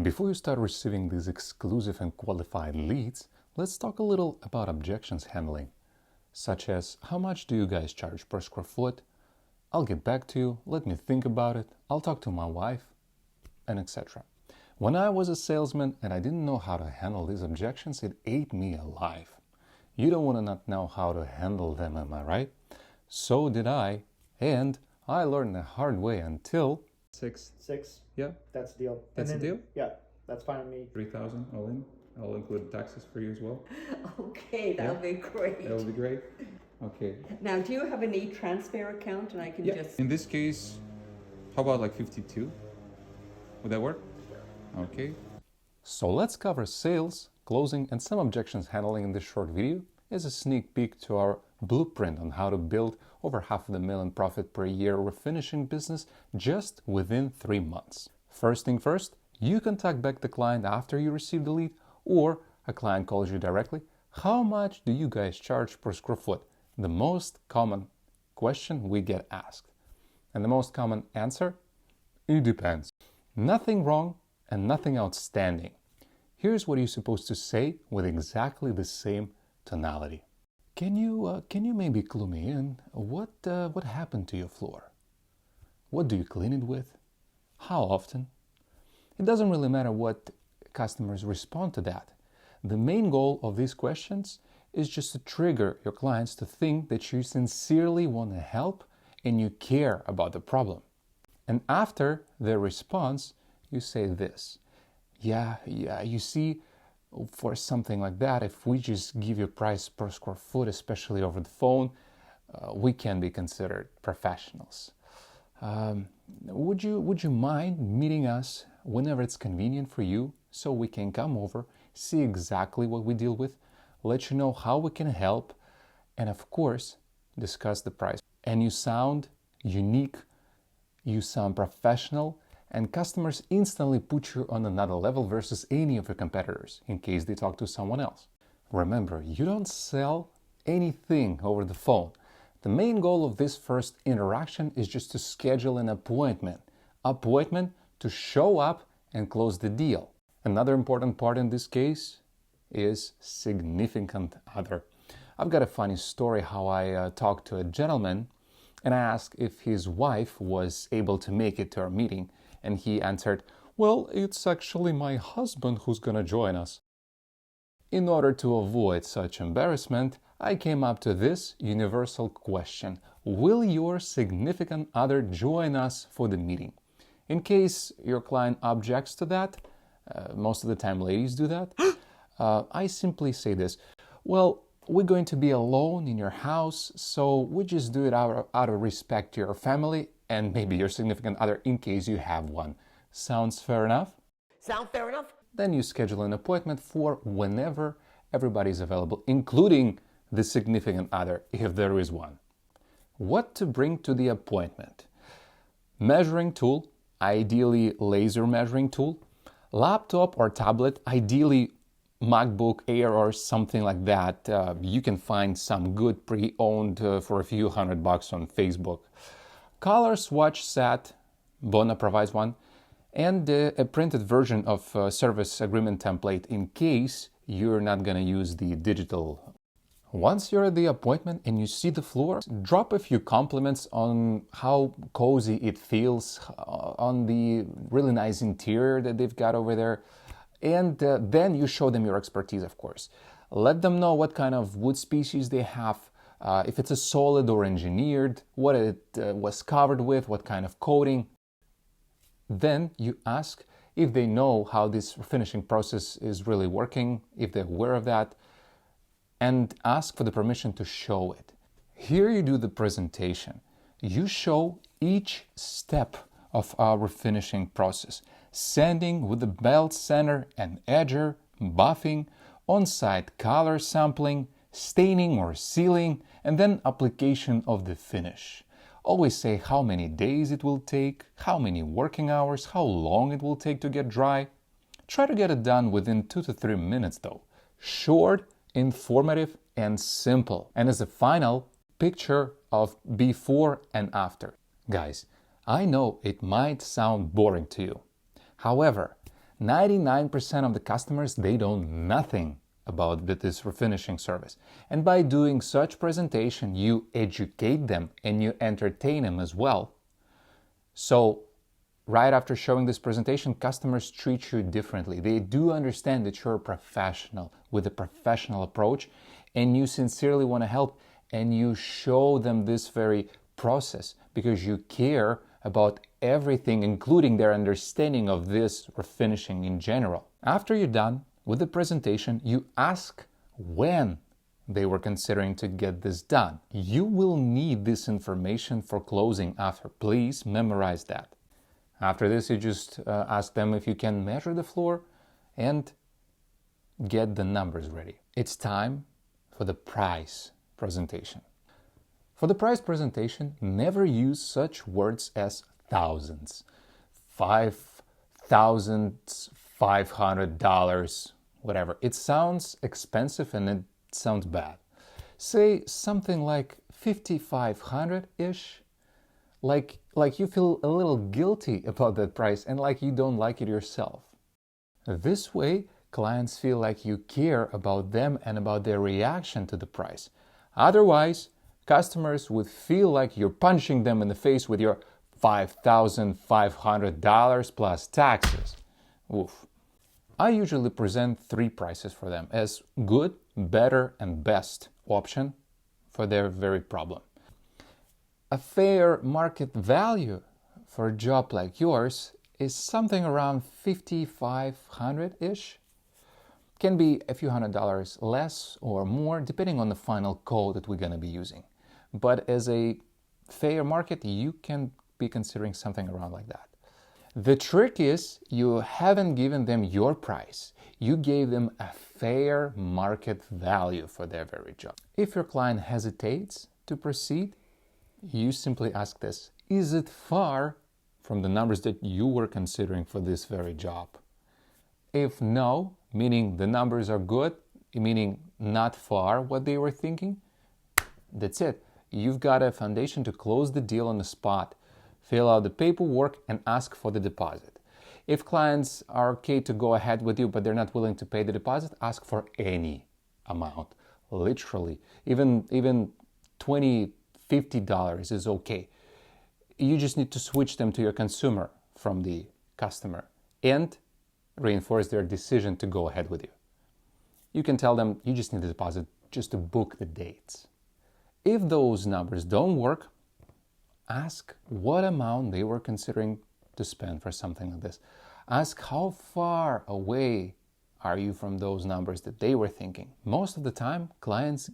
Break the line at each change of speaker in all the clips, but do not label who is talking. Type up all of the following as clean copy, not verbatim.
Before you start receiving these exclusive and qualified leads, let's talk a little about objections handling, such as how much do you guys charge per square foot? I'll get back to you, let me think about it, I'll talk to my wife, and etc. When I was a salesman and I didn't know how to handle these objections, it ate me alive. You don't want to not know how to handle them, am I right? So did I, and I learned the hard way until...
Six.
Yeah.
That's the deal.
That's the deal?
Yeah, that's fine with me.
3,000 all in. I'll include taxes for you as well.
Okay, that'll be great.
That'll be great. Okay.
Now, do you have an e-transfer account and I can just...
In this case, how about like 52? Would that work? Okay. So let's cover sales, closing, and some objections handling in this short video as a sneak peek to our blueprint on how to build over $500,000 profit per year refinishing business just within 3 months. First thing first, you contact back the client after you receive the lead, or a client calls you directly. How much do you guys charge per square foot? The most common question we get asked. And the most common answer? It depends. Nothing wrong and nothing outstanding. Here's what you're supposed to say with exactly the same tonality. Can you maybe clue me in? What happened to your floor? What do you clean it with? How often? It doesn't really matter what customers respond to that. The main goal of these questions is just to trigger your clients to think that you sincerely want to help and you care about the problem. And after their response, you say this. Yeah, you see, for something like that, if we just give you a price per square foot, especially over the phone, we can be considered professionals. Would you mind meeting us whenever it's convenient for you so we can come over, see exactly what we deal with, let you know how we can help, and of course, discuss the price. And you sound unique, you sound professional, and customers instantly put you on another level versus any of your competitors in case they talk to someone else. Remember, you don't sell anything over the phone. The main goal of this first interaction is just to schedule an appointment to show up and close the deal. Another important part in this case is significant other. I've got a funny story how I talked to a gentleman and I asked if his wife was able to make it to our meeting. And he answered, well, it's actually my husband who's gonna join us. In order to avoid such embarrassment, I came up to this universal question. Will your significant other join us for the meeting? In case your client objects to that, most of the time ladies do that, I simply say this. Well, we're going to be alone in your house, so we just do it out of respect to your family and maybe your significant other in case you have one. Sounds fair enough?
Sound fair enough?
Then you schedule an appointment for whenever everybody's available, including the significant other, if there is one. What to bring to the appointment? Measuring tool, ideally laser measuring tool, laptop or tablet, ideally MacBook Air or something like that. You can find some good pre-owned for a few $100 on Facebook. Color swatch set, Bona provides one, and a printed version of service agreement template in case you're not going to use the digital. Once you're at the appointment and you see the floor, drop a few compliments on how cozy it feels, on the really nice interior that they've got over there, and then you show them your expertise, of course. Let them know what kind of wood species they have, if it's a solid or engineered, what it was covered with, what kind of coating. Then you ask if they know how this finishing process is really working, if they're aware of that, and ask for the permission to show it. Here you do the presentation. You show each step of our refinishing process, sanding with the belt sander and edger, buffing, on-site color sampling, staining or sealing, and then application of the finish. Always say how many days it will take, how many working hours, how long it will take to get dry. Try to get it done within 2 to 3 minutes though. Short, informative, and simple. And as a final, picture of before and after. Guys, I know it might sound boring to you. However, 99% of the customers, they know nothing about this refinishing service. And by doing such presentation, you educate them and you entertain them as well. So right after showing this presentation, customers treat you differently. They do understand that you're a professional with a professional approach and you sincerely want to help, and you show them this very process because you care about everything, including their understanding of this refinishing in general. After you're done with the presentation, you ask when they were considering to get this done. You will need this information for closing after. Please memorize that. After this, you just ask them if you can measure the floor and get the numbers ready. It's time for the price presentation. For the price presentation, never use such words as thousands, $5,500, whatever. It sounds expensive and it sounds bad. Say something like 5,500-ish, like you feel a little guilty about that price and like you don't like it yourself. This way, clients feel like you care about them and about their reaction to the price. Otherwise, customers would feel like you're punching them in the face with your $5,500 plus taxes. Oof. I usually present 3 prices for them as good, better, and best option for their very problem. A fair market value for a job like yours is something around $5,500-ish. Can be a few $100 less or more depending on the final code that we're going to be using. But as a fair market, you can be considering something around like that. The trick is you haven't given them your price. You gave them a fair market value for their very job. If your client hesitates to proceed, you simply ask this: is it far from the numbers that you were considering for this very job? If no, meaning the numbers are good, meaning not far what they were thinking, that's it. You've got a foundation to close the deal on the spot. Fill out the paperwork and ask for the deposit. If clients are okay to go ahead with you, but they're not willing to pay the deposit, ask for any amount. Literally, even $20, $50 is okay. You just need to switch them to your consumer from the customer and reinforce their decision to go ahead with you. You can tell them you just need the deposit just to book the dates. If those numbers don't work, ask what amount they were considering to spend for something like this. Ask how far away are you from those numbers that they were thinking. Most of the time, clients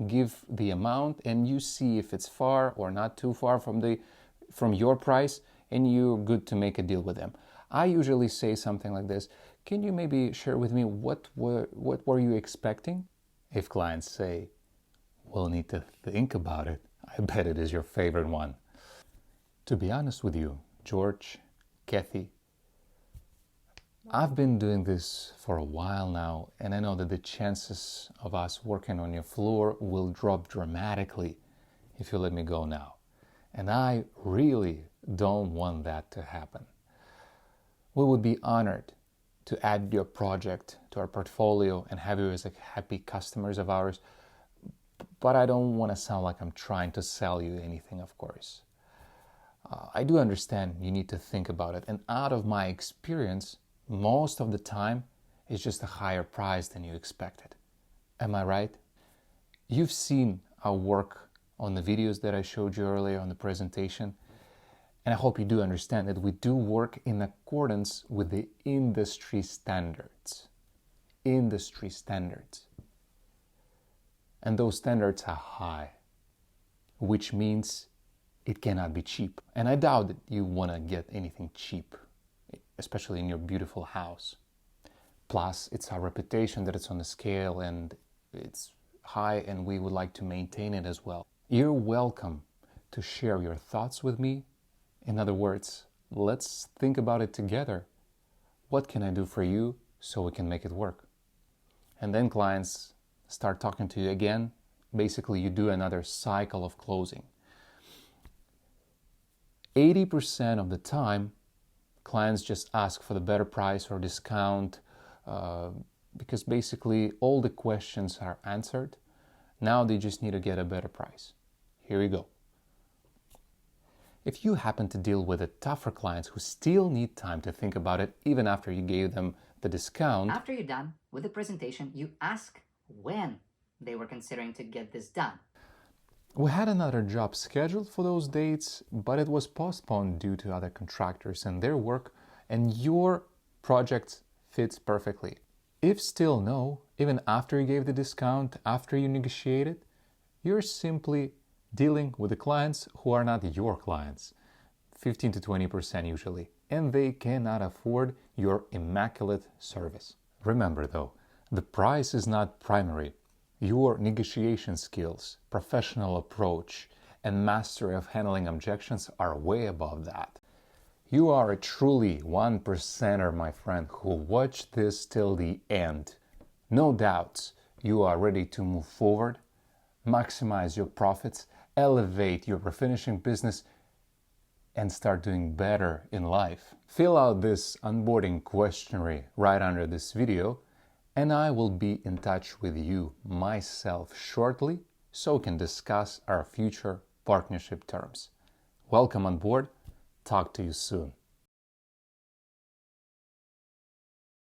give the amount and you see if it's far or not too far from your price, and you're good to make a deal with them. I usually say something like this: can you maybe share with me what were you expecting? If clients say, we'll need to think about it, I bet it is your favorite one. To be honest with you, George, Kathy, I've been doing this for a while now, and I know that the chances of us working on your floor will drop dramatically if you let me go now. And I really don't want that to happen. We would be honored to add your project to our portfolio and have you as happy customers of ours, but I don't want to sound like I'm trying to sell you anything, of course. I do understand you need to think about it, and out of my experience, most of the time, it's just a higher price than you expected. Am I right? You've seen our work on the videos that I showed you earlier on the presentation, and I hope you do understand that we do work in accordance with the industry standards. Industry standards. And those standards are high, which means it cannot be cheap. And I doubt that you want to get anything cheap, especially in your beautiful house. Plus, it's our reputation that it's on the scale and it's high, and we would like to maintain it as well. You're welcome to share your thoughts with me. In other words, let's think about it together. What can I do for you so we can make it work? And then clients start talking to you again. Basically, you do another cycle of closing. 80% of the time, clients just ask for the better price or discount because basically all the questions are answered. Now they just need to get a better price. Here you go. If you happen to deal with the tougher clients who still need time to think about it even after you gave them the discount,
after you're done with the presentation, you ask when they were considering to get this done.
we had another job scheduled for those dates, but it was postponed due to other contractors and their work, and your project fits perfectly. If still no, even after you gave the discount, after you negotiated, you're simply dealing with the clients who are not your clients, 15 to 20% usually, and they cannot afford your immaculate service. Remember though, the price is not primary. Your negotiation skills, professional approach, and mastery of handling objections are way above that. You are a truly 1%er, my friend, who watched this till the end. No doubts, you are ready to move forward, maximize your profits, elevate your refinishing business, and start doing better in life. Fill out this onboarding questionnaire right under this video, and I will be in touch with you myself shortly so we can discuss our future partnership terms. Welcome on board. Talk to you soon.